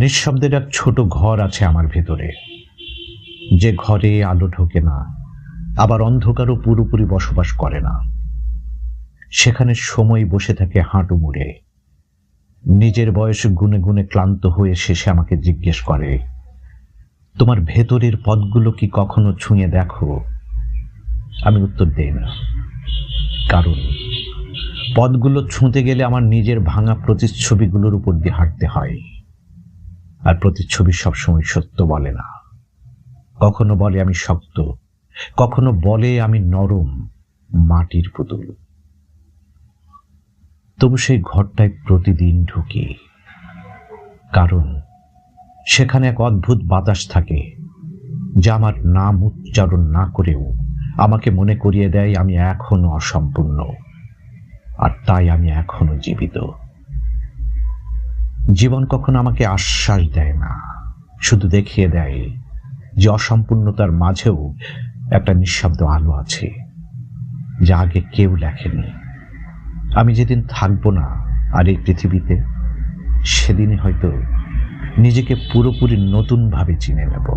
নিঃশব্দের এক ছোট ঘর আছে আমার ভেতরে, যে ঘরে আলো ঢোকে না, আবার অন্ধকারও পুরোপুরি বসবাস করে না। সেখানে সময় বসে থাকে হাঁটু মুড়ে, নিজের বয়স গুনে গুনে ক্লান্ত হয়ে শেষে আমাকে জিজ্ঞেস করে, তোমার ভেতরের পথগুলো কি কখনো ছুঁয়ে দেখো? আমি উত্তর দেই না, কারণ পথগুলো ছুঁতে গেলে আমার নিজের ভাঙা প্রতিচ্ছবিগুলোর উপর দিয়ে হাঁটতে হয়, আর প্রতিচ্ছবি সবসময় সত্য বলে না। কখনো বলে আমি শক্ত, কখনো বলে আমি নরম, মাটির পুতুল। তবু সেই ঘরটায় প্রতিদিন ঢুকি, কারণ সেখানে এক অদ্ভুত বাতাস থাকে, যা আমার নাম উচ্চারণ না করেও আমাকে মনে করিয়ে দেয় আমি এখনো অসম্পূর্ণ, আর তাই আমি এখনো জীবিত। জীবন কখনো আমাকে আশ্বাস দেয় না, শুধু দেখিয়ে দেয় যে অসম্পূর্ণতার মাঝেও একটা নিঃশব্দ আলো আছে, যা আগে কেউ লেখেনি। আমি যেদিন থাকবো না আর এই পৃথিবীতে, সেদিনই হয়তো নিজেকে পুরোপুরি নতুনভাবে চিনে নেব।